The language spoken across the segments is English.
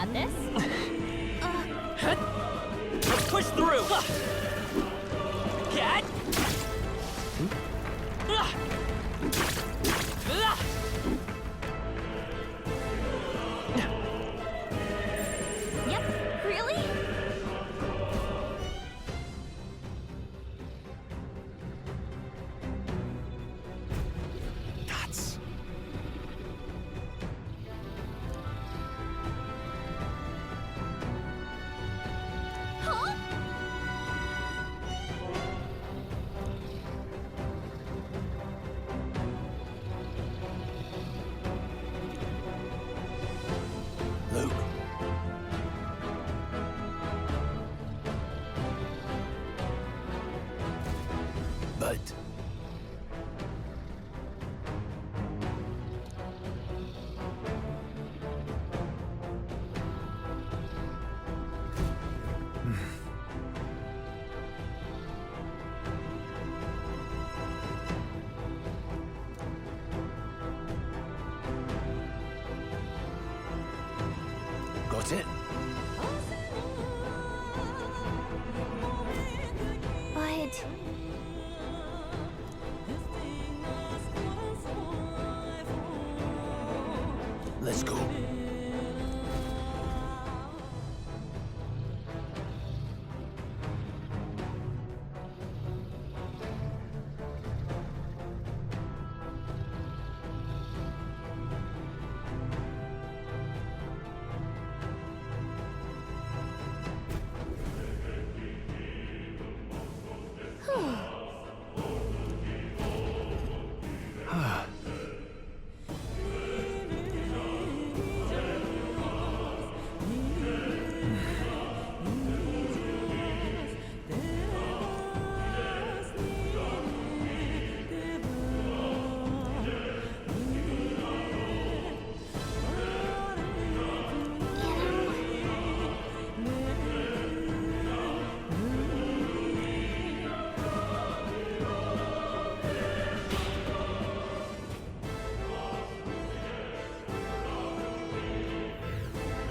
got this. Let's push through! Get! Yep, really? Guts. Huh? Luke. But... Got it? But... Let's go.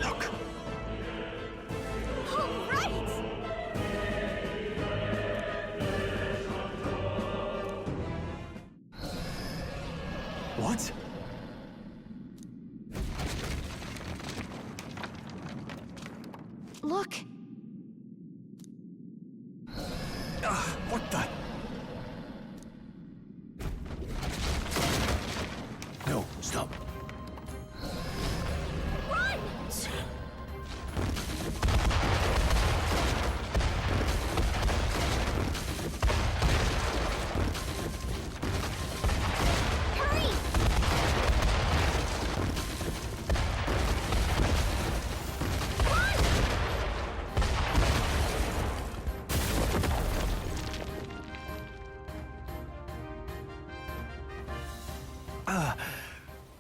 Look. Oh, right! What? Look! What the? No, stop. Run!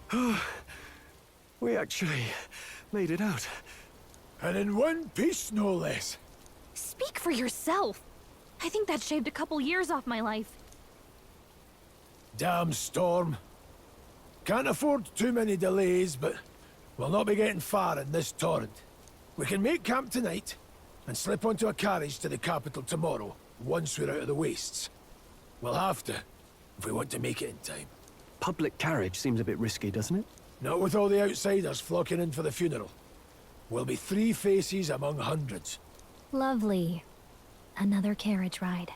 Hurry! We actually made it out. And in one piece, no less. Speak for yourself. I think that shaved a couple years off my life. Damn storm. Can't afford too many delays, but we'll not be getting far in this torrent. We can make camp tonight, and slip onto a carriage to the capital tomorrow, once we're out of the wastes. We'll have to, if we want to make it in time. Public carriage seems a bit risky, doesn't it? Not with all the outsiders flocking in for the funeral. We'll be 3 faces among hundreds. Lovely. Another carriage ride.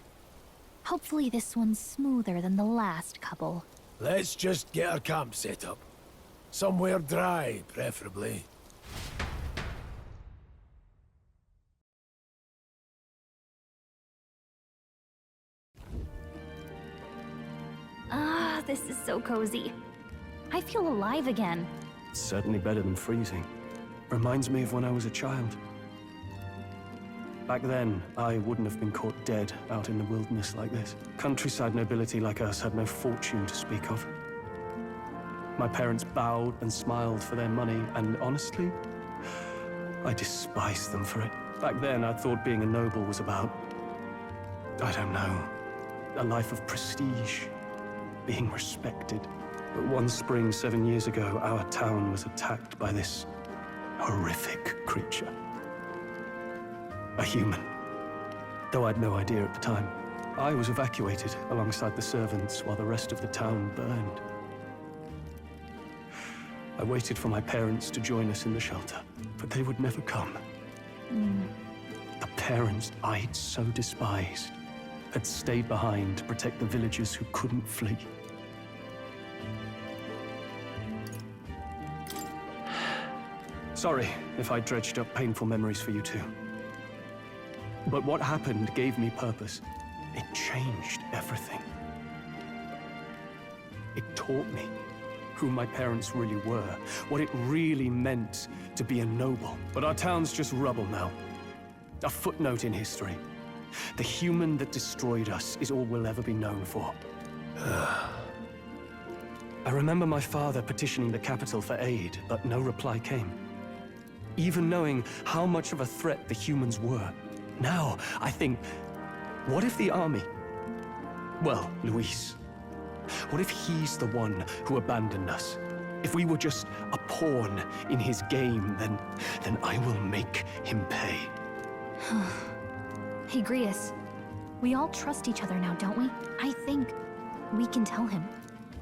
Hopefully this one's smoother than the last couple. Let's just get our camp set up. Somewhere dry, preferably. Ah, this is so cozy. I feel alive again. It's certainly better than freezing. Reminds me of when I was a child. Back then, I wouldn't have been caught dead out in the wilderness like this. Countryside nobility like us had no fortune to speak of. My parents bowed and smiled for their money, and honestly, I despised them for it. Back then, I thought being a noble was about, I don't know, a life of prestige, being respected. But one spring 7 years ago, our town was attacked by this horrific creature. A human. Though I'd no idea at the time. I was evacuated alongside the servants while the rest of the town burned. I waited for my parents to join us in the shelter, but they would never come. The parents I'd so despised had stayed behind to protect the villagers who couldn't flee. Sorry if I dredged up painful memories for you too. But what happened gave me purpose. It changed everything. It taught me who my parents really were, what it really meant to be a noble. But our town's just rubble now. A footnote in history. The human that destroyed us is all we'll ever be known for. I remember my father petitioning the capital for aid, but no reply came. Even knowing how much of a threat the humans were. Now, I think, what if the army... Well, Luis. What if he's the one who abandoned us? If we were just a pawn in his game, then I will make him pay. Hey, Grius. We all trust each other now, don't we? I think we can tell him.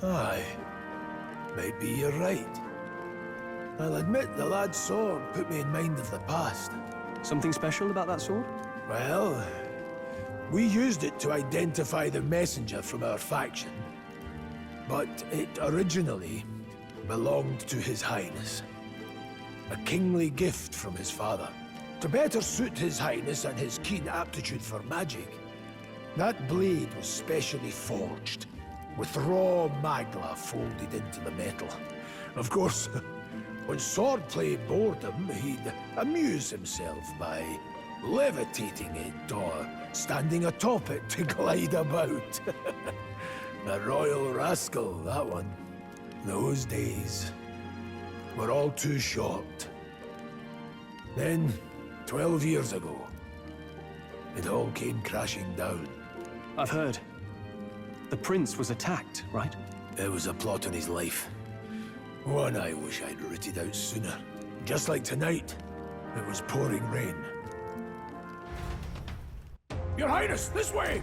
Aye. Maybe you're right. I'll admit the lad's sword put me in mind of the past. Something special about that sword? Well, we used it to identify the messenger from our faction. But it originally belonged to His Highness. A kingly gift from his father. To better suit His Highness and his keen aptitude for magic, that blade was specially forged, with raw magla folded into the metal. Of course, when swordplay bored him, he'd amuse himself by levitating it or standing atop it to glide about. A royal rascal, that one. Those days were all too short. Then, 12 years ago, it all came crashing down. I've heard. The prince was attacked, right? It was a plot on his life. One I wish I'd rooted out sooner. Just like tonight, it was pouring rain. Your Highness, this way!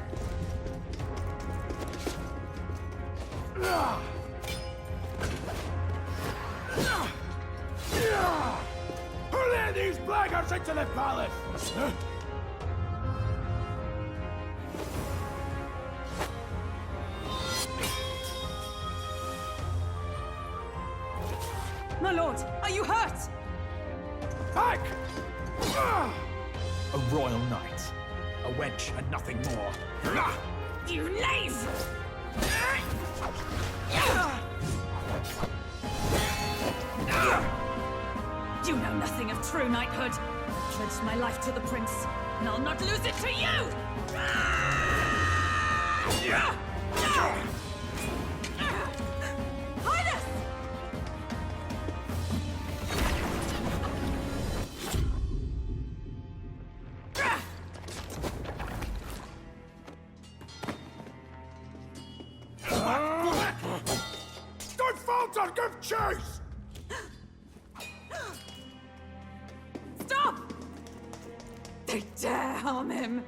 Who let these blackguards into the palace? My lord, are you hurt? Back! A royal knight. A wench and nothing more. You knave! You know nothing of true knighthood. I pledged my life to the prince, and I'll not lose it to you! Highness! Don't falter! Give chase! Stop! They dare harm him!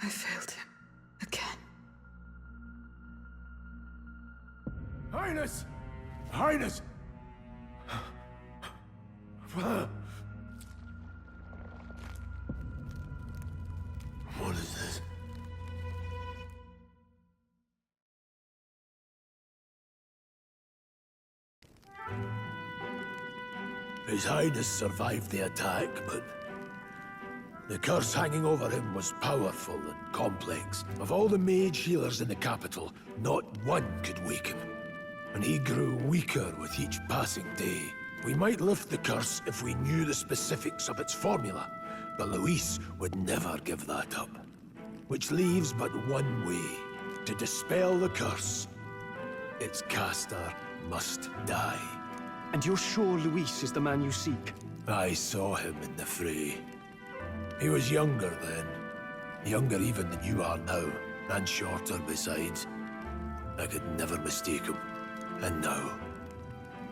I failed him. Again. Highness! Highness! What is this? His Highness survived the attack, but the curse hanging over him was powerful and complex. Of all the mage healers in the capital, not one could wake him. And he grew weaker with each passing day. We might lift the curse if we knew the specifics of its formula, but Luis would never give that up. Which leaves but one way to dispel the curse. Its caster must die. And you're sure Luis is the man you seek? I saw him in the fray. He was younger then. Younger even than you are now, and shorter besides. I could never mistake him. And now,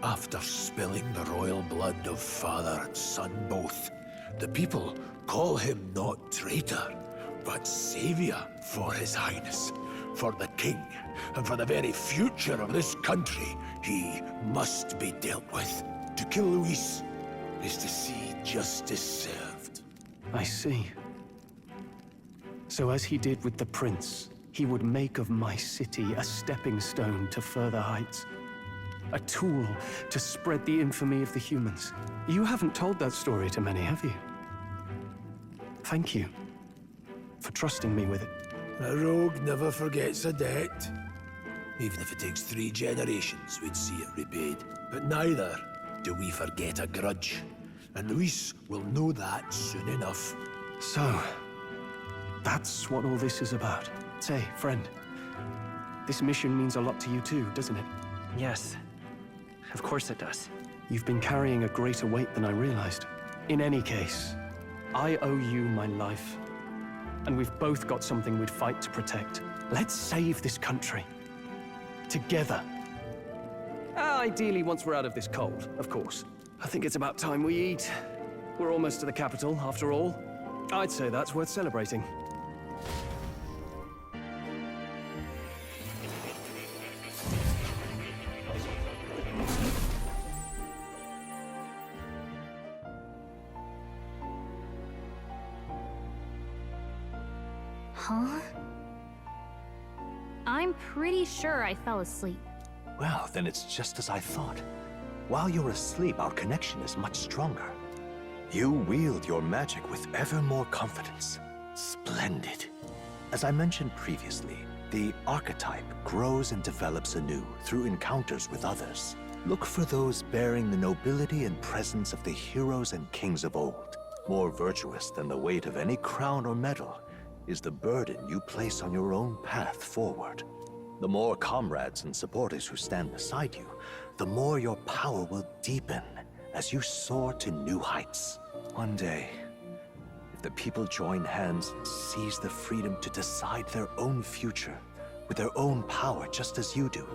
after spilling the royal blood of father and son both, the people call him not traitor, but savior for his highness. For the king, and for the very future of this country, he must be dealt with. To kill Luis is to see justice served. I see. So as he did with the prince, he would make of my city a stepping stone to further heights. A tool to spread the infamy of the humans. You haven't told that story to many, have you? Thank you for trusting me with it. A rogue never forgets a debt. Even if it takes 3 generations, we'd see it repaid. But neither do we forget a grudge. And Luis will know that soon enough. So, that's what all this is about. Say, friend, this mission means a lot to you too, doesn't it? Yes, of course it does. You've been carrying a greater weight than I realized. In any case, I owe you my life. And we've both got something we'd fight to protect. Let's save this country. Together. Ideally, once we're out of this cold, of course. I think it's about time we eat. We're almost to the capital, after all. I'd say that's worth celebrating. Huh? I'm pretty sure I fell asleep. Well, then it's just as I thought. While you're asleep, our connection is much stronger. You wield your magic with ever more confidence. Splendid. As I mentioned previously, the archetype grows and develops anew through encounters with others. Look for those bearing the nobility and presence of the heroes and kings of old. More virtuous than the weight of any crown or medal is the burden you place on your own path forward. The more comrades and supporters who stand beside you, the more your power will deepen as you soar to new heights. One day, if the people join hands and seize the freedom to decide their own future with their own power just as you do,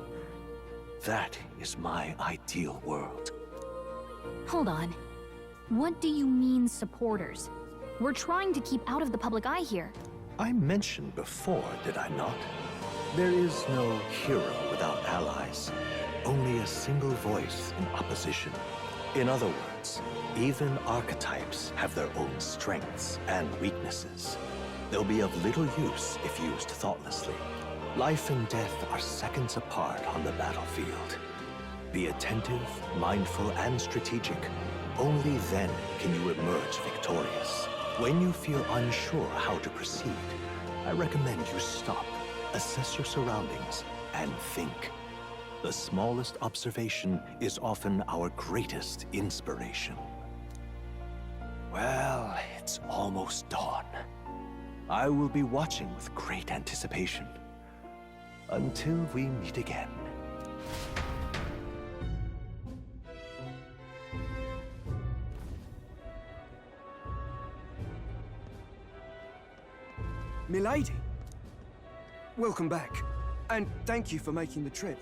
that is my ideal world. Hold on. What do you mean, supporters? We're trying to keep out of the public eye here. I mentioned before, did I not? There is no hero without allies, only a single voice in opposition. In other words, even archetypes have their own strengths and weaknesses. They'll be of little use if used thoughtlessly. Life and death are seconds apart on the battlefield. Be attentive, mindful, and strategic. Only then can you emerge victorious. When you feel unsure how to proceed, I recommend you stop, assess your surroundings, and think. The smallest observation is often our greatest inspiration. Well, it's almost dawn. I will be watching with great anticipation. Until we meet again. Milady, welcome back, and thank you for making the trip.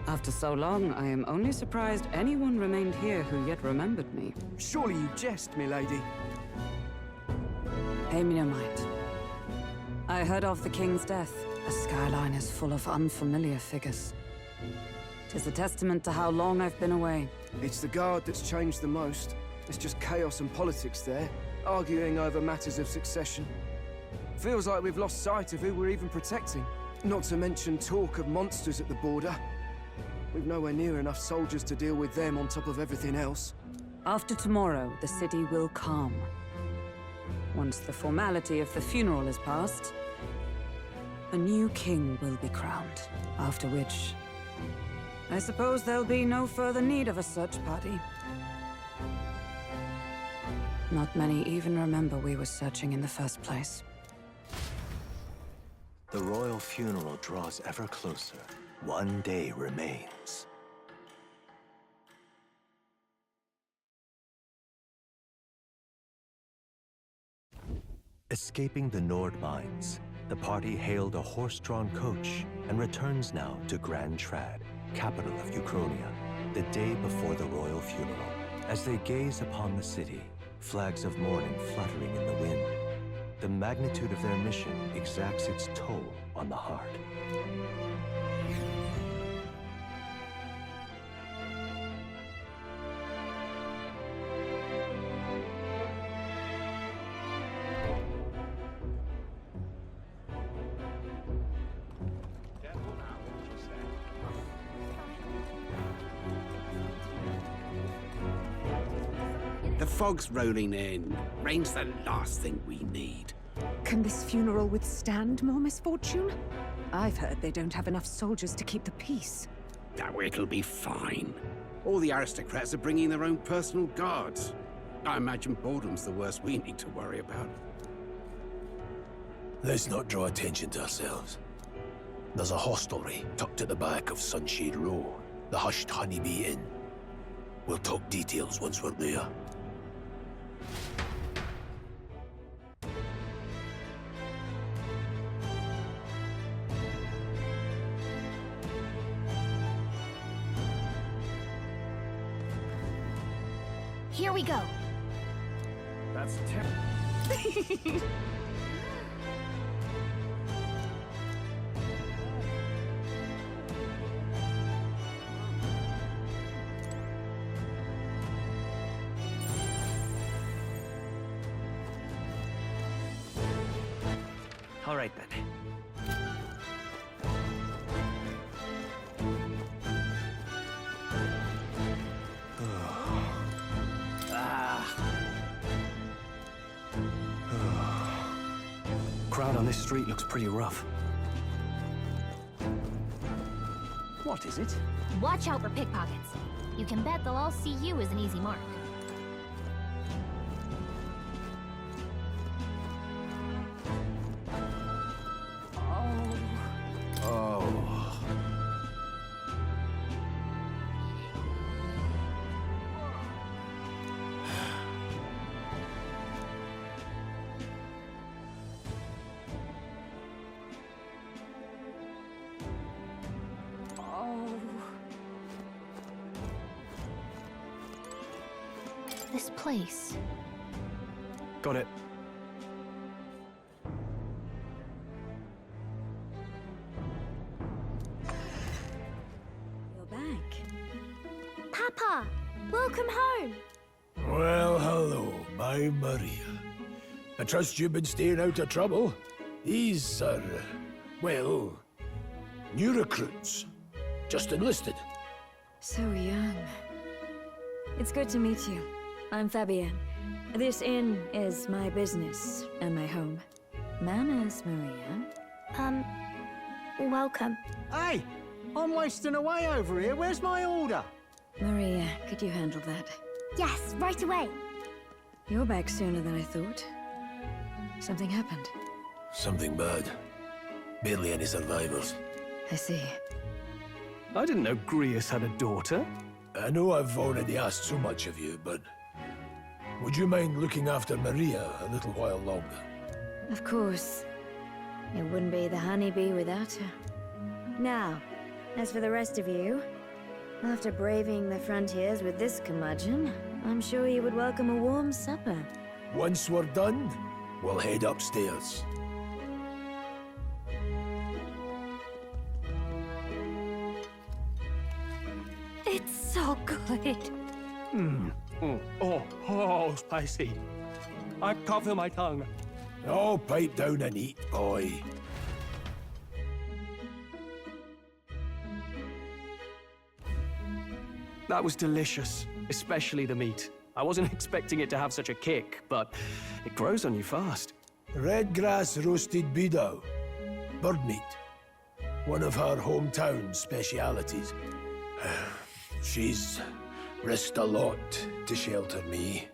After so long, I am only surprised anyone remained here who yet remembered me. Surely you jest, milady. Pay me no mind. I heard of the king's death. The skyline is full of unfamiliar figures. 'Tis a testament to how long I've been away. It's the guard that's changed the most. It's just chaos and politics there, arguing over matters of succession. Feels like we've lost sight of who we're even protecting. Not to mention talk of monsters at the border. We've nowhere near enough soldiers to deal with them on top of everything else. After tomorrow, the city will calm. Once the formality of the funeral is past, a new king will be crowned. After which, I suppose there'll be no further need of a search party. Not many even remember we were searching in the first place. The royal funeral draws ever closer. One day remains. Escaping the Nord mines, the party hailed a horse-drawn coach and returns now to Grand Trad, capital of Uchronia, the day before the royal funeral. As they gaze upon the city, flags of mourning fluttering in the wind, the magnitude of their mission exacts its toll on the heart. The fog's rolling in. Rain's the last thing we need. Can this funeral withstand more misfortune? I've heard they don't have enough soldiers to keep the peace. Oh, it'll be fine. All the aristocrats are bringing their own personal guards. I imagine boredom's the worst we need to worry about. Let's not draw attention to ourselves. There's a hostelry tucked at the back of Sunshade Row, the hushed Honeybee Inn. We'll talk details once we're there. Here we go. That's terrible. All right, then. Crowd on this street looks pretty rough. What is it? Watch out for pickpockets. You can bet they'll all see you as an easy mark. This place. Got it. You're back. Papa, welcome home. Well, hello, my Maria. I trust you've been staying out of trouble. These are, well, new recruits. Just enlisted. So young. It's good to meet you. I'm Fabienne. This inn is my business and my home. Manners, Maria. Welcome. Hey! I'm wasting away over here. Where's my order? Maria, could you handle that? Yes, right away. You're back sooner than I thought. Something happened. Something bad. Barely any survivors. I see. I didn't know Grius had a daughter. I know I've already asked so much of you, but would you mind looking after Maria a little while longer? Of course. It wouldn't be the honeybee without her. Now, as for the rest of you, after braving the frontiers with this curmudgeon, I'm sure you would welcome a warm supper. Once we're done, we'll head upstairs. It's so good. Oh, spicy. I can't feel my tongue. Oh, pipe down and eat, boy. That was delicious, especially the meat. I wasn't expecting it to have such a kick, but it grows on you fast. Red grass roasted beedow. Bird meat. One of her hometown specialities. She's risked a lot to shelter me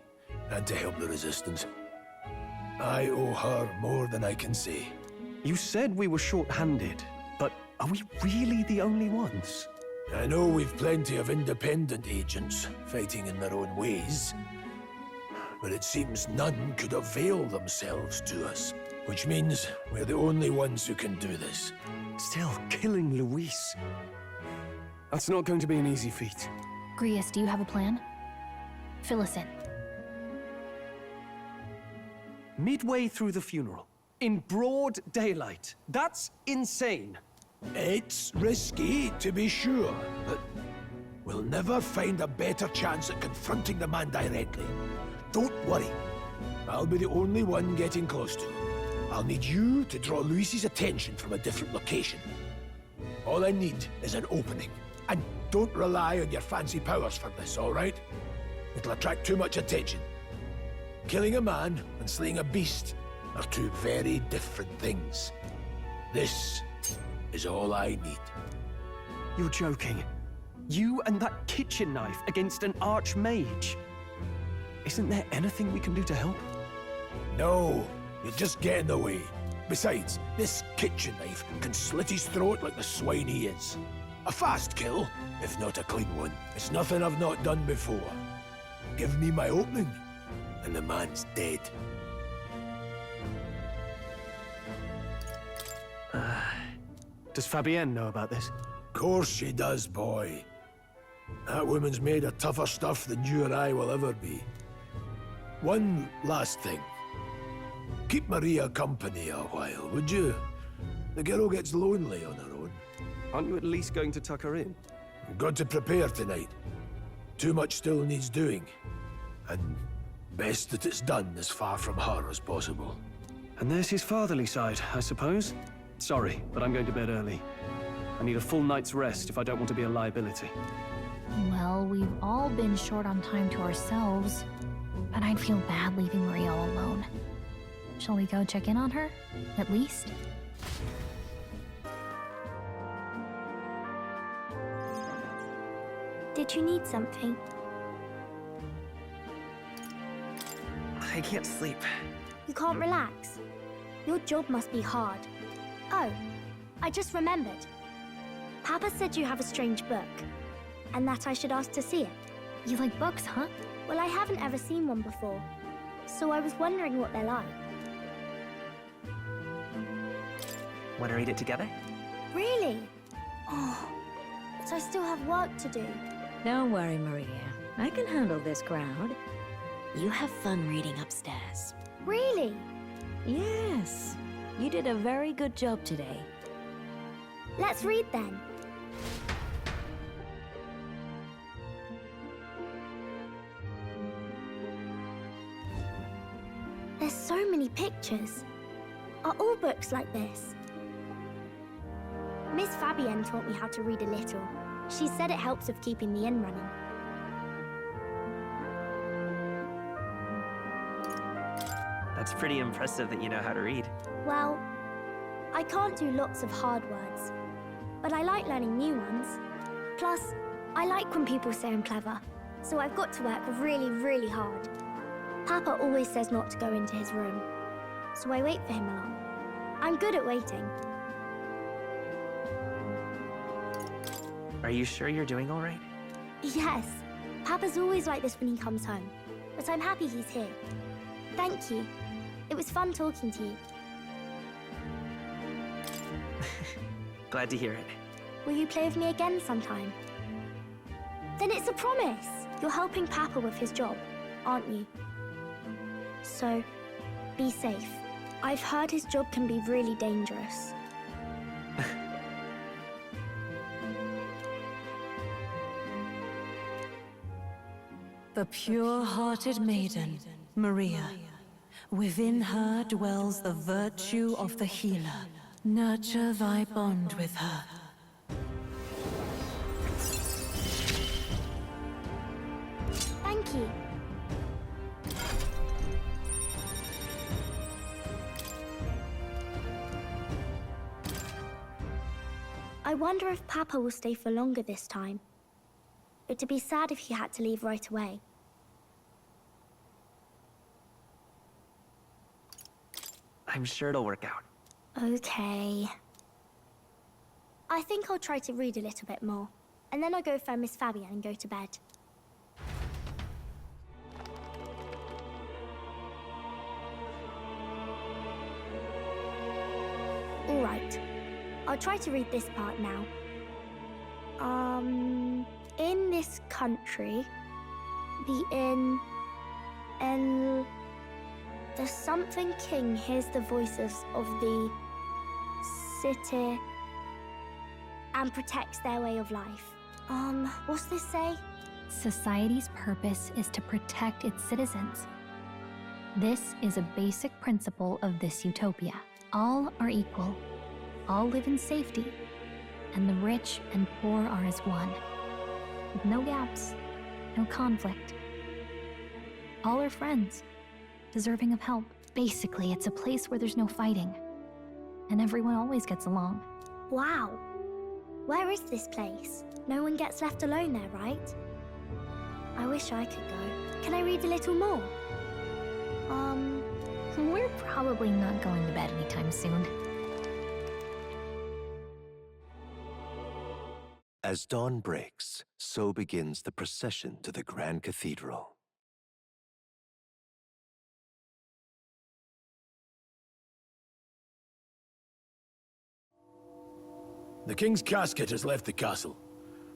and to help the Resistance. I owe her more than I can say. You said we were short-handed, but are we really the only ones? I know we've plenty of independent agents fighting in their own ways, but it seems none could avail themselves to us, which means we're the only ones who can do this. Still, killing Luis. That's not going to be an easy feat. Grius, do you have a plan? Fill us in. Midway through the funeral, in broad daylight. That's insane. It's risky, to be sure, but we'll never find a better chance at confronting the man directly. Don't worry. I'll be the only one getting close to him. I'll need you to draw Luis's attention from a different location. All I need is an opening. And don't rely on your fancy powers for this, all right? It'll attract too much attention. Killing a man and slaying a beast are two very different things. This is all I need. You're joking. You and that kitchen knife against an archmage. Isn't there anything we can do to help? No, you'll just get in the way. Besides, this kitchen knife can slit his throat like the swine he is. A fast kill, if not a clean one. It's nothing I've not done before. Give me my opening, and the man's dead. Does Fabienne know about this? Course she does, boy. That woman's made of tougher stuff than you or I will ever be. One last thing. Keep Maria company a while, would you? The girl gets lonely on her own. Aren't you at least going to tuck her in? We've got to prepare tonight. Too much still needs doing. And best that it's done as far from her as possible. And there's his fatherly side, I suppose. Sorry, but I'm going to bed early. I need a full night's rest if I don't want to be a liability. Well, we've all been short on time to ourselves, but I'd feel bad leaving Maria all alone. Shall we go check in on her, at least? Did you need something? I can't sleep. You can't relax? Your job must be hard. Oh, I just remembered. Papa said you have a strange book, and that I should ask to see it. You like books, huh? Well, I haven't ever seen one before, so I was wondering what they're like. Want to read it together? Really? Oh, but I still have work to do. Don't worry, Maria. I can handle this crowd. You have fun reading upstairs. Really? Yes. You did a very good job today. Let's read then. There's so many pictures. Are all books like this? Miss Fabienne taught me how to read a little. She said it helps with keeping the inn running. That's pretty impressive that you know how to read. Well, I can't do lots of hard words, but I like learning new ones. Plus, I like when people say I'm clever, so I've got to work really, really hard. Papa always says not to go into his room, so I wait for him a lot. I'm good at waiting. Are you sure you're doing all right? Yes, Papa's always like this when he comes home, but I'm happy he's here. Thank you. It was fun talking to you. Glad to hear it. Will you play with me again sometime? Then it's a promise! You're helping Papa with his job, aren't you? So, be safe. I've heard his job can be really dangerous. The pure-hearted maiden, Maria. Within her dwells the virtue of the healer. Nurture thy bond with her. Thank you. I wonder if Papa will stay for longer this time. It'd be sad if he had to leave right away. I'm sure it'll work out. Okay. I think I'll try to read a little bit more, and then I'll go find Miss Fabian and go to bed. Alright. I'll try to read this part now. In this country, the something king hears the voices of the city and protects their way of life. What's this say? Society's purpose is to protect its citizens. This is a basic principle of this utopia. All are equal. All live in safety. And the rich and poor are as one. With no gaps, no conflict. All are friends, deserving of help. Basically, it's a place where there's no fighting. And everyone always gets along. Wow. Where is this place? No one gets left alone there, right? I wish I could go. Can I read a little more? We're probably not going to bed anytime soon. As dawn breaks, so begins the procession to the Grand Cathedral. The King's casket has left the castle.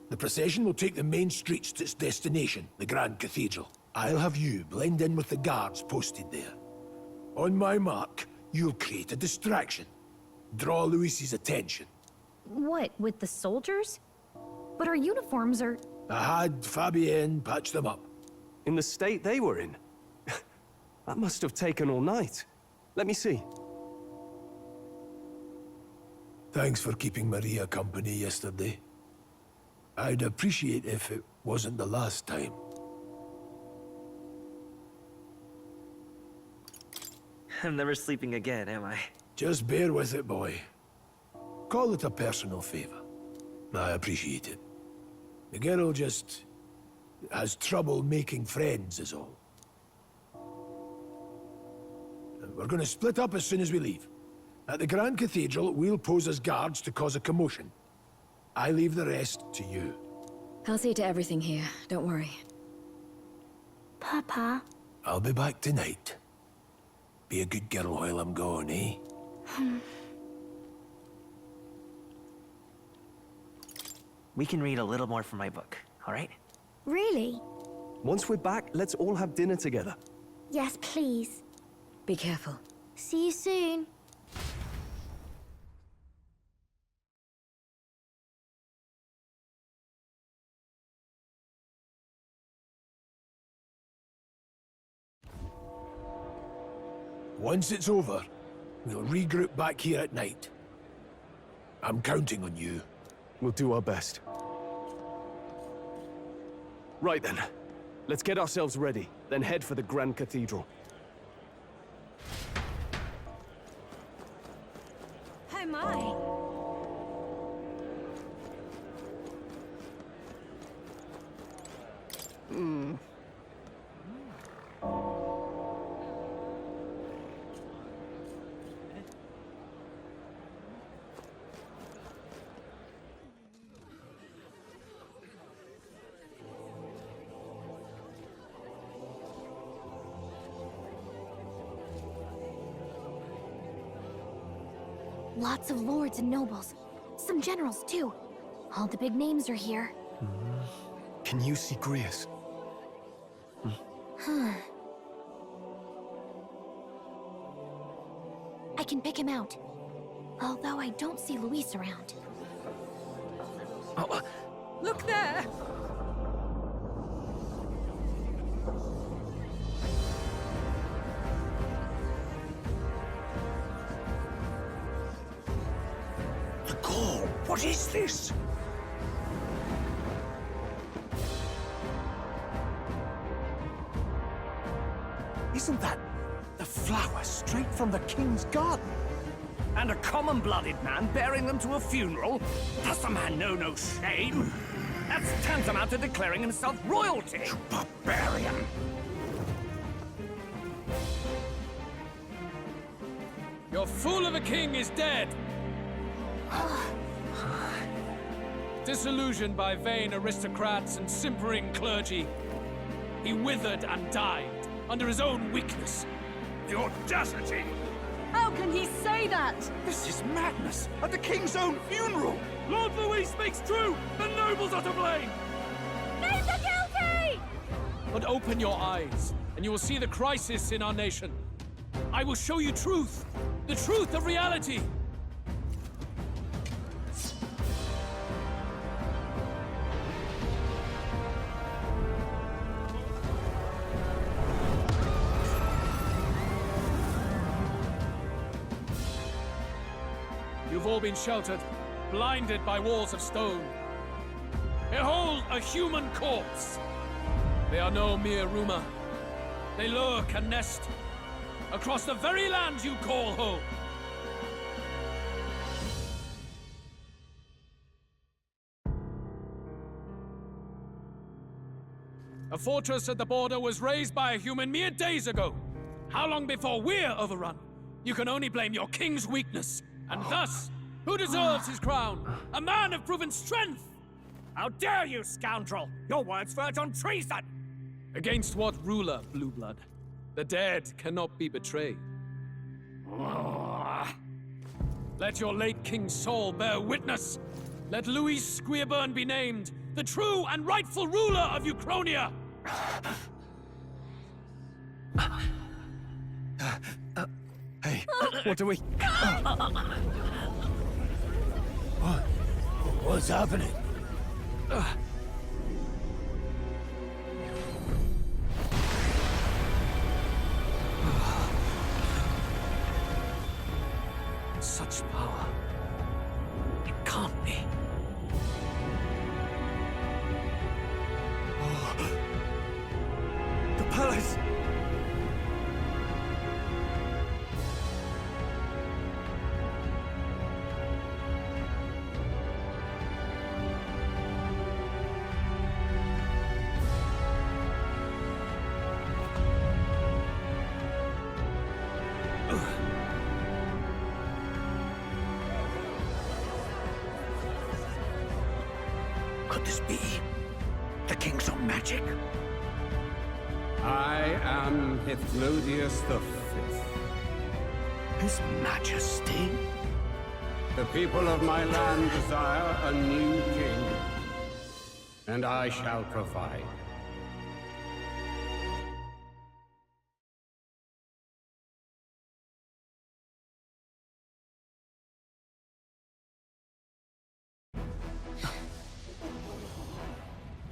The procession will take the main streets to its destination, the Grand Cathedral. I'll have you blend in with the guards posted there. On my mark, you'll create a distraction. Draw Luis's attention. What, with the soldiers? But our uniforms are... I had Fabienne patch them up. In the state they were in? That must have taken all night. Let me see. Thanks for keeping Maria company yesterday. I'd appreciate if it wasn't the last time. I'm never sleeping again, am I? Just bear with it, boy. Call it a personal favor. I appreciate it. The girl just has trouble making friends, is all. We're gonna split up as soon as we leave. At the Grand Cathedral, we'll pose as guards to cause a commotion. I leave the rest to you. I'll see to everything here, don't worry. Papa. I'll be back tonight. Be a good girl while I'm gone, eh? We can read a little more from my book, all right? Really? Once we're back, let's all have dinner together. Yes, please. Be careful. See you soon. Once it's over, we'll regroup back here at night. I'm counting on you. We'll do our best. Right then. Let's get ourselves ready, then head for the Grand Cathedral. Oh my! Lots of lords and nobles. Some generals, too. All the big names are here. Can you see Grius? I can pick him out. Although I don't see Luis around. Look there! What is this? Isn't that the flowers straight from the king's garden? And a common-blooded man bearing them to a funeral? Does the man know no shame? That's tantamount to declaring himself royalty! You barbarian! Your fool of a king is dead! Disillusioned by vain aristocrats and simpering clergy, he withered and died under his own weakness. The audacity! How can he say that? This is madness! At the king's own funeral! Lord Louis speaks true! The nobles are to blame! Names are guilty! But open your eyes, and you will see the crisis in our nation. I will show you truth! The truth of reality! You've all been sheltered, blinded by walls of stone. Behold a human corpse! They are no mere rumor. They lurk and nest across the very land you call home. A fortress at the border was raised by a human mere days ago. How long before we're overrun? You can only blame your king's weakness. And thus, who deserves his crown? A man of proven strength! How dare you, scoundrel! Your words verge on treason! Against what ruler, Blue Blood? The dead cannot be betrayed. Let your late king's soul bear witness. Let Louis Squeerburn be named the true and rightful ruler of Uchronia. Hey, what do we... What's happening? Such power. It can't be. The palace! Could this be the king's own magic? I am Hithlodius V. His Majesty? The people of my land desire a new king, and I shall provide.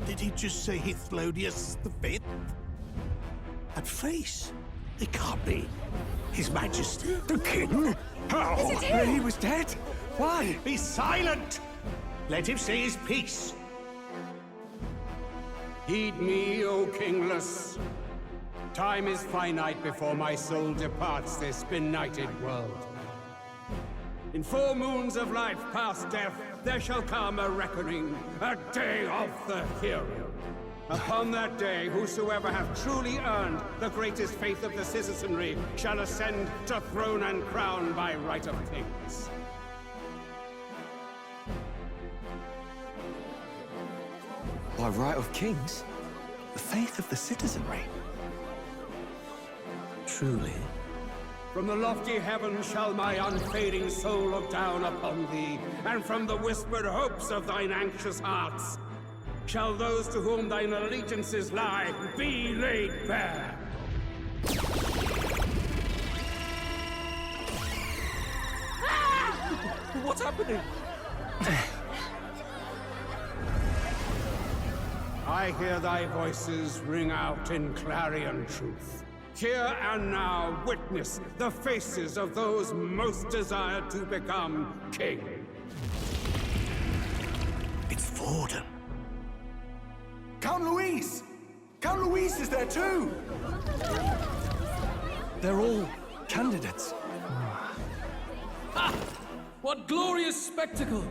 Did he just say Hithlodius V? That face? It can't be. His Majesty, the King? How? Is it him? He was dead? Why? Be silent! Let him say his piece. Heed me, O kingless. Time is finite before my soul departs this benighted world. In 4 moons of life past death, there shall come a reckoning, a day of the hero. Upon that day, whosoever hath truly earned the greatest faith of the citizenry shall ascend to throne and crown by right of kings. By right of kings? The faith of the citizenry? Truly. From the lofty heavens shall my unfading soul look down upon thee, and from the whispered hopes of thine anxious hearts shall those to whom thine allegiances lie be laid bare. What's happening? I hear thy voices ring out in clarion truth. Here and now witness the faces of those most desired to become king. It's Vorden. Count Louise! Count Louise is there too! They're all candidates. Ah! What glorious spectacle!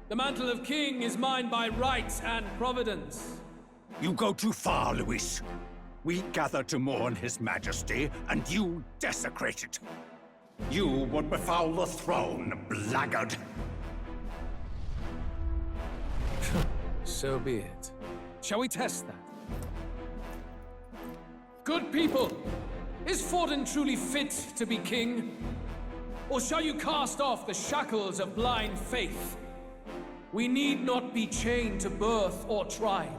The mantle of king is mine by right and providence. You go too far, Louis. We gather to mourn His Majesty, and you desecrate it. You would befoul the throne, blackguard. So be it. Shall we test that? Good people, is Forden truly fit to be king? Or shall you cast off the shackles of blind faith? We need not be chained to birth or tribe.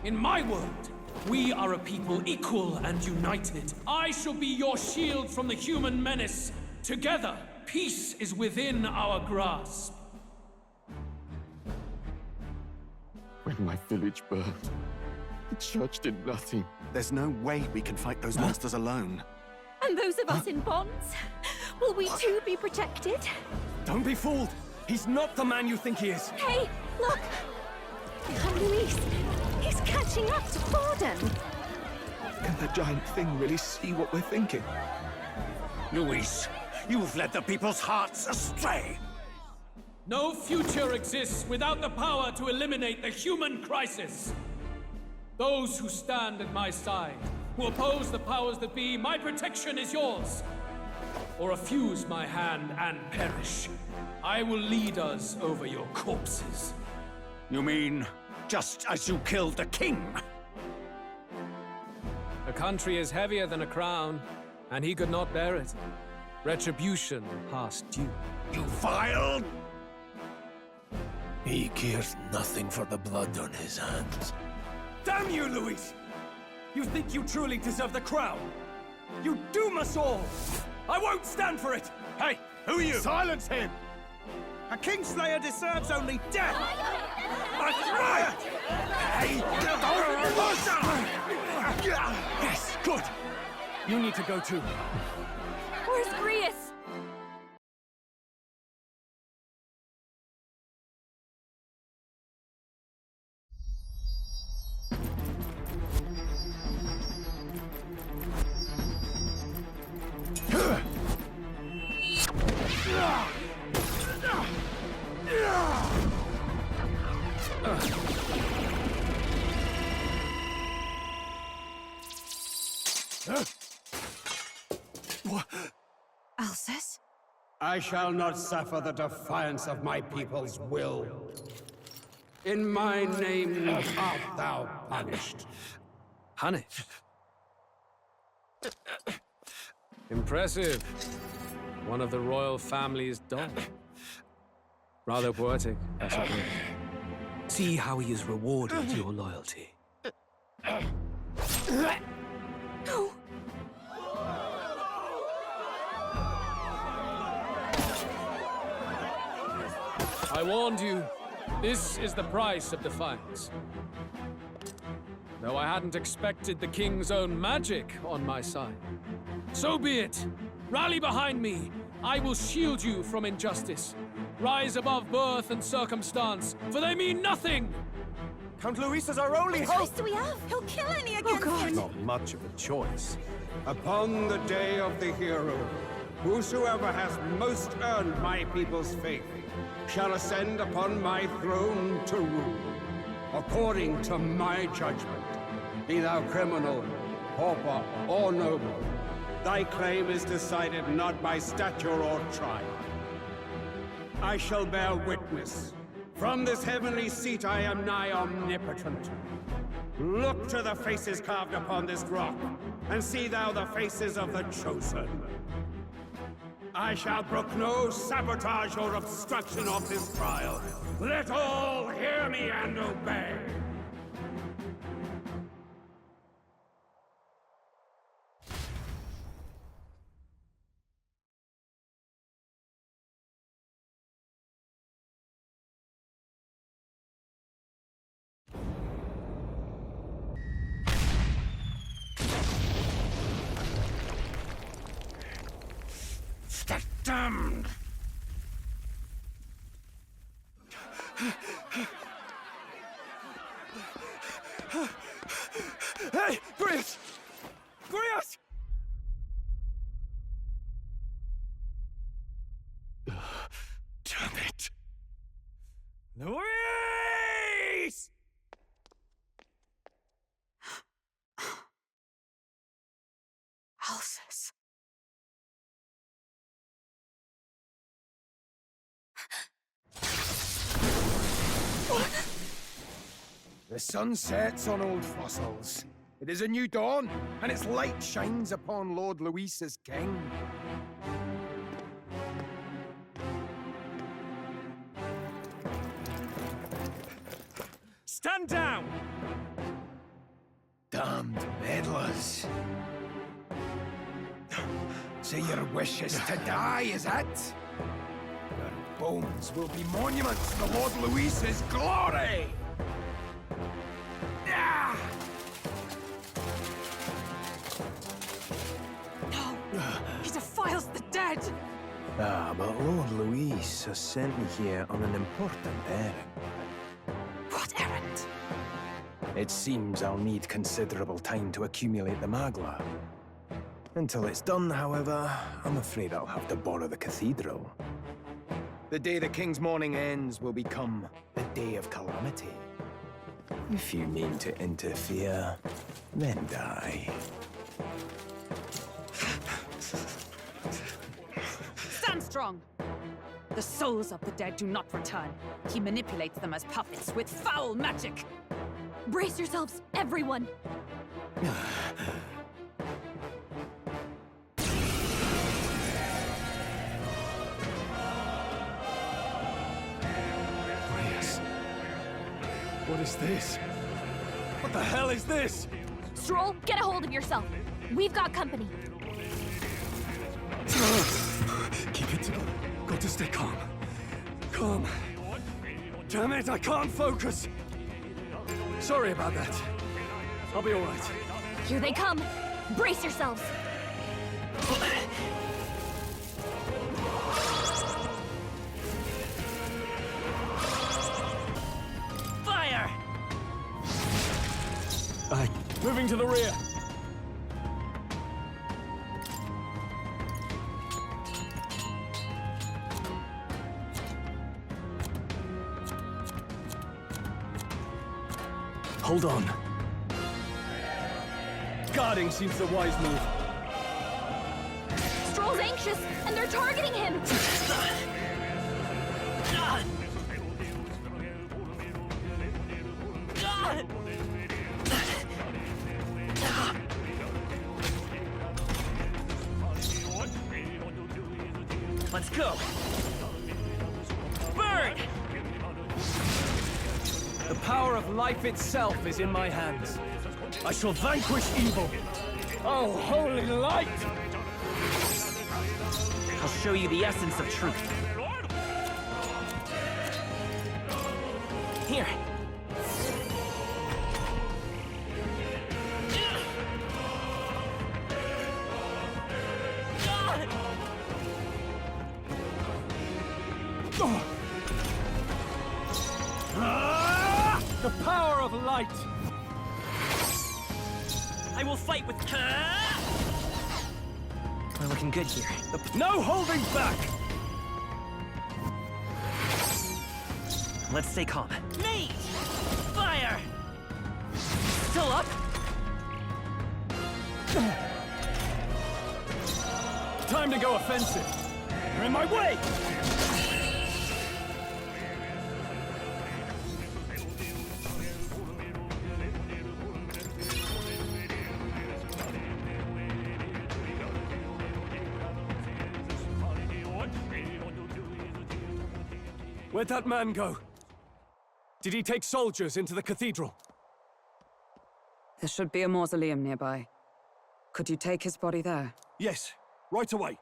In my world, we are a people equal and united. I shall be your shield from the human menace. Together, peace is within our grasp. When my village burned, the church did nothing. There's no way we can fight those monsters alone. And those of us in bonds? Will we too be protected? Don't be fooled! He's not the man you think he is! Hey, look! Come, Luis! He's catching up to Forden! Can the giant thing really see what we're thinking? Luis, you've led the people's hearts astray! No future exists without the power to eliminate the human crisis! Those who stand at my side, who oppose the powers that be, my protection is yours! Or refuse my hand and perish. I will lead us over your corpses. You mean, just as you killed the king? A country is heavier than a crown, and he could not bear it. Retribution past due. You vile... He cares nothing for the blood on his hands. Damn you, Luis! You think you truly deserve the crown? You doom us all! I won't stand for it! Hey, who are you? Silence him! A Kingslayer deserves only death! That's right! Hey! Yes, good! You need to go too. Where's Grius? Alcest? I shall not suffer the defiance of my people's will. In my name art thou punished. Punished? Impressive. One of the royal family's dog. Rather poetic, I suppose. See how he has rewarded your loyalty. No! I warned you. This is the price of defiance. Though I hadn't expected the king's own magic on my side. So be it. Rally behind me. I will shield you from injustice. Rise above birth and circumstance, for they mean nothing! Count Luis is our only hope! What choice do we have? He'll kill any against him! Not much of a choice. Upon the day of the hero, whosoever has most earned my people's faith shall ascend upon my throne to rule, according to my judgment. Be thou criminal, pauper, or noble, thy claim is decided not by stature or tribe. I shall bear witness. From this heavenly seat I am nigh omnipotent. Look to the faces carved upon this rock, and see thou the faces of the chosen. I shall brook no sabotage or obstruction of this trial. Let all hear me and obey. Damned! Hey! Grius! Grius! Damn it. Luis! Alcest. The sun sets on old fossils. It is a new dawn, and its light shines upon Lord Luis as king. Stand down! Damned meddlers. So your wish is to die, is it? Your bones will be monuments to Lord Luis's glory! Ah! No! He defiles the dead! Ah, but Lord Luis has sent me here on an important errand. What errand? It seems I'll need considerable time to accumulate the Magla. Until it's done, however, I'm afraid I'll have to borrow the cathedral. The day the King's mourning ends will become the day of calamity. If you mean to interfere, then die. Stand strong! The souls of the dead do not return. He manipulates them as puppets with foul magic! Brace yourselves, everyone! What is this? What the hell is this? Stroll, get a hold of yourself. We've got company. Keep it together. Got to stay calm. Calm. Damn it, I can't focus. Sorry about that. I'll be all right. Here they come. Brace yourselves. Fire! Aye. Moving to the rear. Hold on. Guarding seems the wise move. Stroll's anxious, and they're targeting him. Let's go! Burn! The power of life itself is in my hands. I shall vanquish evil. Oh, holy light! I'll show you the essence of truth. Here. The power of light! I will fight with... We're looking good here. No holding back! Let's stay calm. Mage! Fire! Still up? Time to go offensive. You're in my way! Where'd that man go? Did he take soldiers into the cathedral? There should be a mausoleum nearby. Could you take his body there? Yes, right away.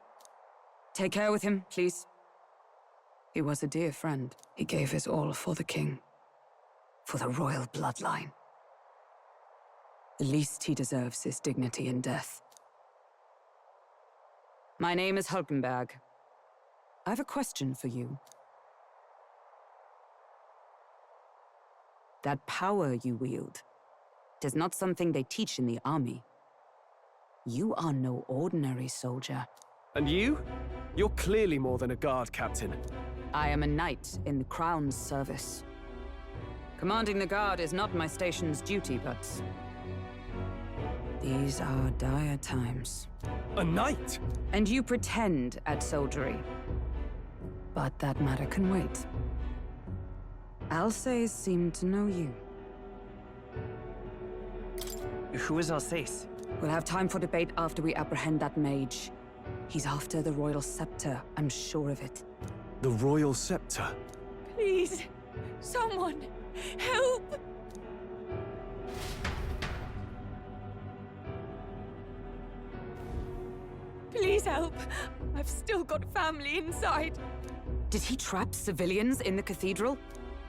Take care with him, please. He was a dear friend. He gave his all for the king. For the royal bloodline. The least he deserves is dignity in death. My name is Hulkenberg. I have a question for you. That power you wield, it is not something they teach in the army. You are no ordinary soldier. And you? You're clearly more than a guard captain. I am a knight in the Crown's service. Commanding the guard is not my station's duty, but... these are dire times. A knight? And you pretend at soldiery. But that matter can wait. Alsace seemed to know you. Who is Alsace? We'll have time for debate after we apprehend that mage. He's after the royal scepter, I'm sure of it. The royal scepter? Please, someone, help! Please help. I've still got family inside. Did he trap civilians in the cathedral?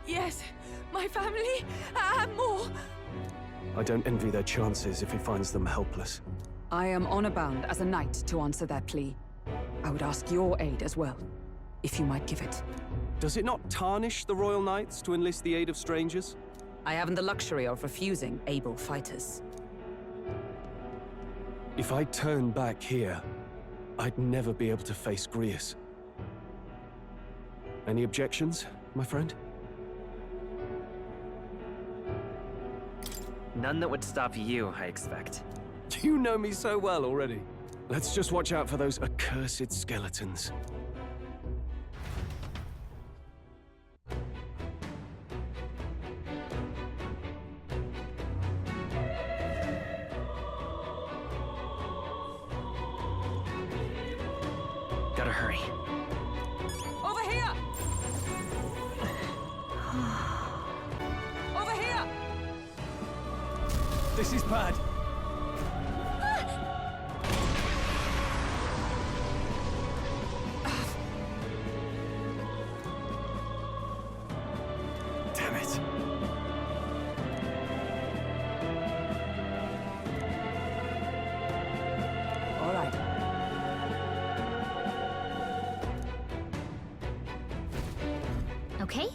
Yes, my family, and more. I don't envy their chances if he finds them helpless. I am honor-bound as a knight to answer their plea. I would ask your aid as well, if you might give it. Does it not tarnish the Royal Knights to enlist the aid of strangers? I haven't the luxury of refusing able fighters. If I turn back here, I'd never be able to face Grius. Any objections, my friend? None that would stop you, I expect. You know me so well already. Let's just watch out for those accursed skeletons. Gotta hurry. Over here! Over here! This is bad. Damn it. All right. Okay?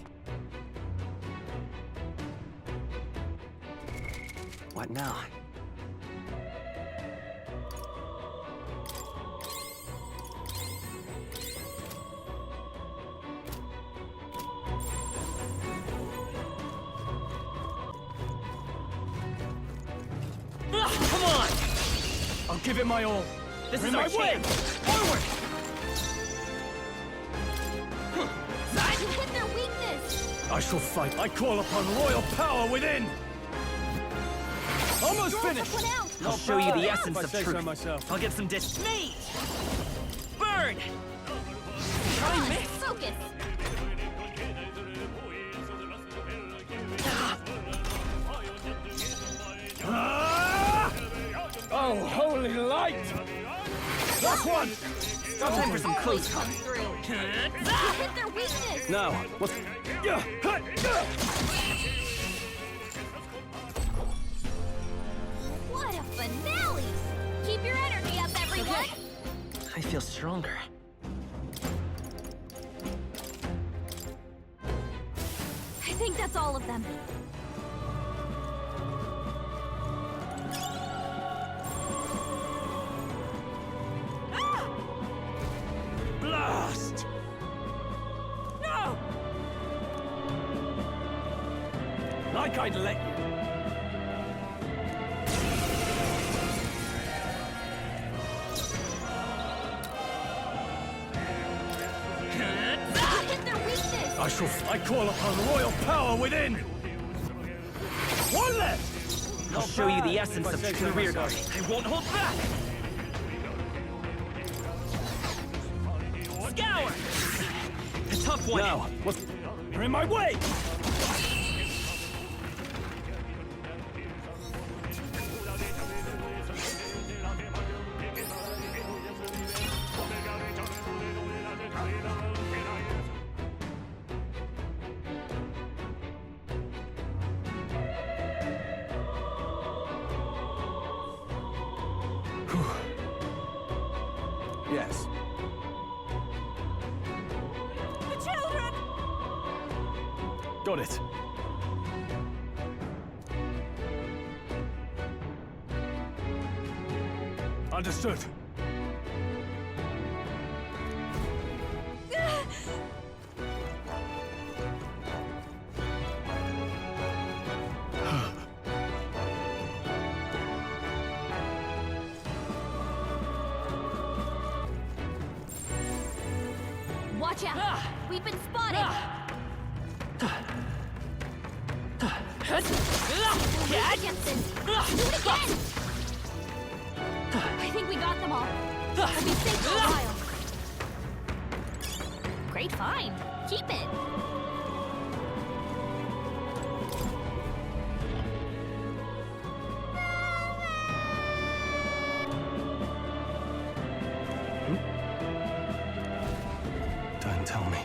What now? Come on! I'll give it my all. This We're is in our my way! chance! Forward! You hit their weakness! I shall fight. I call upon royal power within! Almost Draw finished! someone out! I'll show you the If essence I of say truth. so myself. I'll get some dish. Me! Burn! Come on, focus! Ah! Oh, holy light! Last one! Now time for some Always close comes through! You hit their weakness! Now, what's... What a finale! Keep your energy up, everyone! I feel stronger. I think that's all of them. Blast! No! Like I'd let you. Hit their weakness! I call upon royal power within! One left! I'll show you the essence If I of say true so rear guard. myself. I won't hold back! Scour! A tough one! Now, what's... You're in my way! Yes. The children! Got it. Understood. Watch out! We've been spotted! I think we got them all. We'll be safe for a while. Great find. Keep it. Don't tell me.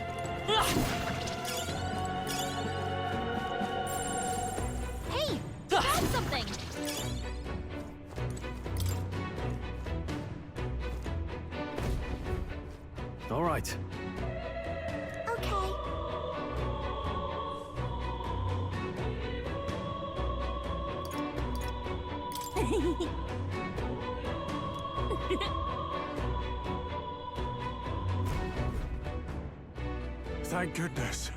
Hey, found something. All right. Okay. Thank goodness.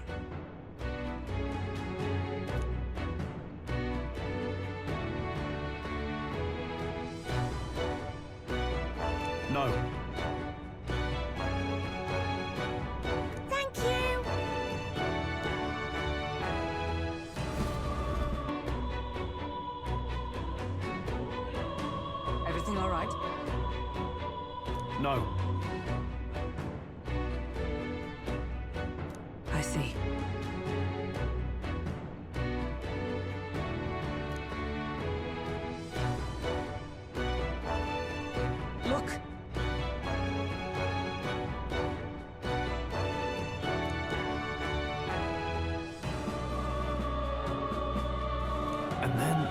No. Thank you. Everything all right? No. I see. Look! And then...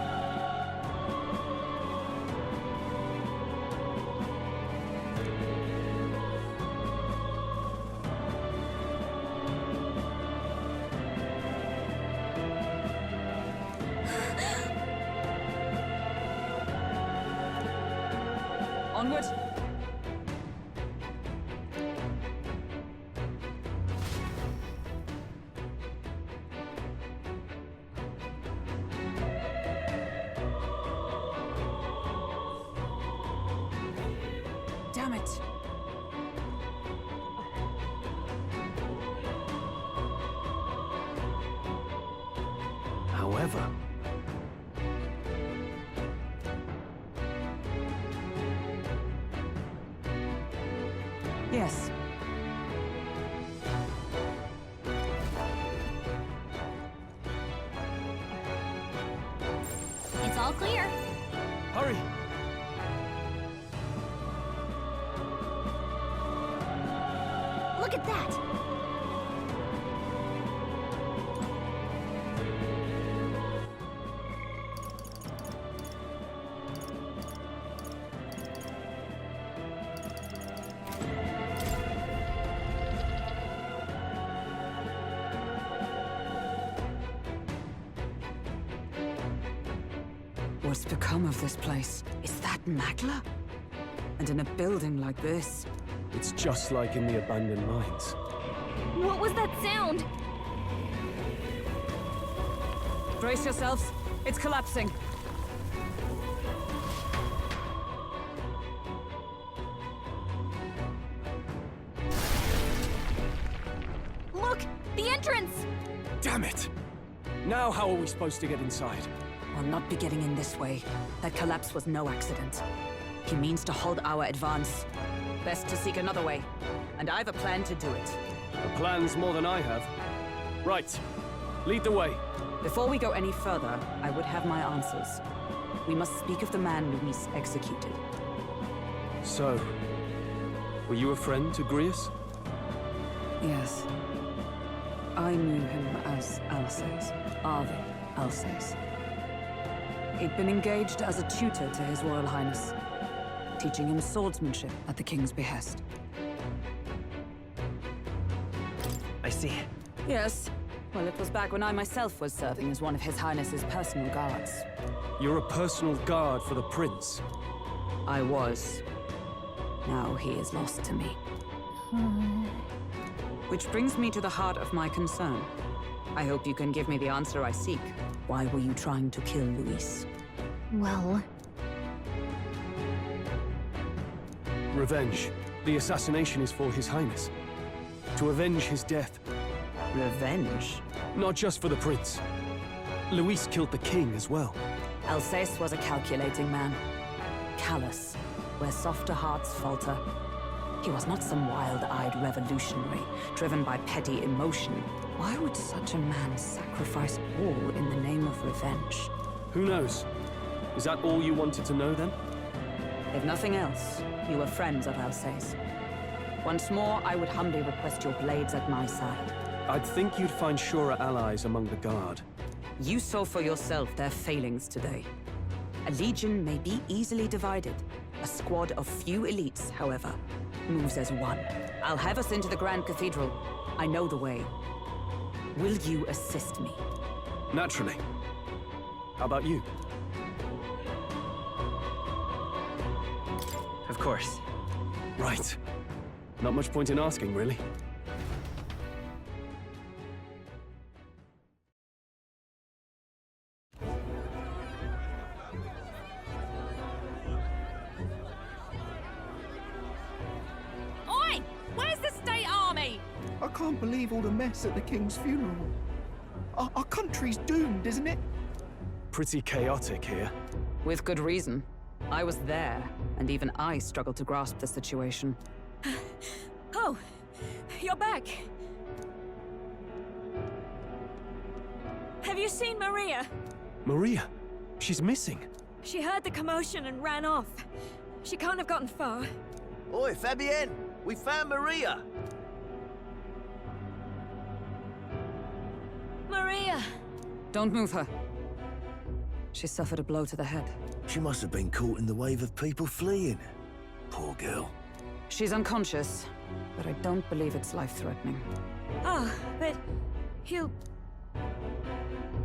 Onward! Damn it! However... Yes. It's all clear. Hurry! Look at that. What's become of this place? Is that Magla? And in a building like this? It's just like in the abandoned mines. What was that sound? Brace yourselves. It's collapsing. Look! The entrance! Damn it! Now how are we supposed to get inside? We'll not be getting in this way. That collapse was no accident. He means to halt our advance. Best to seek another way. And I've a plan to do it. A plan's more than I have. Right. Lead the way. Before we go any further, I would have my answers. We must speak of the man Luis executed. So, were you a friend to Grius? Yes. I knew him as Alsace. Arvid Alsace. He'd been engaged as a tutor to His Royal Highness, teaching him swordsmanship at the King's behest. I see. Yes. Well, it was back when I myself was serving as one of His Highness's personal guards. You're a personal guard for the Prince? I was. Now he is lost to me. Which brings me to the heart of my concern. I hope you can give me the answer I seek. Why were you trying to kill Luis? Well... Revenge. The assassination is for His Highness. To avenge his death. Revenge? Not just for the Prince. Luis killed the king as well. Alsace was a calculating man. Callous, where softer hearts falter. He was not some wild-eyed revolutionary, driven by petty emotion. Why would such a man sacrifice all in the name of revenge? Who knows? Is that all you wanted to know, then? If nothing else, you were friends of Alsace. Once more, I would humbly request your blades at my side. I'd think you'd find surer allies among the Guard. You saw for yourself their failings today. A legion may be easily divided. A squad of few elites, however, moves as one. I'll have us into the Grand Cathedral. I know the way. Will you assist me? Naturally. How about you? Of course. Right. Not much point in asking, really. Oi! Where's the state army? I can't believe all the mess at the king's funeral. Our country's doomed, isn't it? Pretty chaotic here. With good reason. I was there, and even I struggled to grasp the situation. Oh, you're back. Have you seen Maria? Maria? She's missing. She heard the commotion and ran off. She can't have gotten far. Oi, Fabienne! We found Maria! Maria! Don't move her. She suffered a blow to the head. She must have been caught in the wave of people fleeing. Poor girl. She's unconscious, but I don't believe it's life-threatening. Ah, but he'll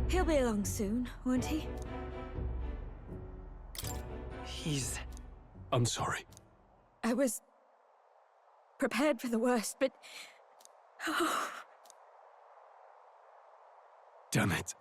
be along soon, won't he? I'm sorry. I was prepared for the worst, but... Oh. Damn it.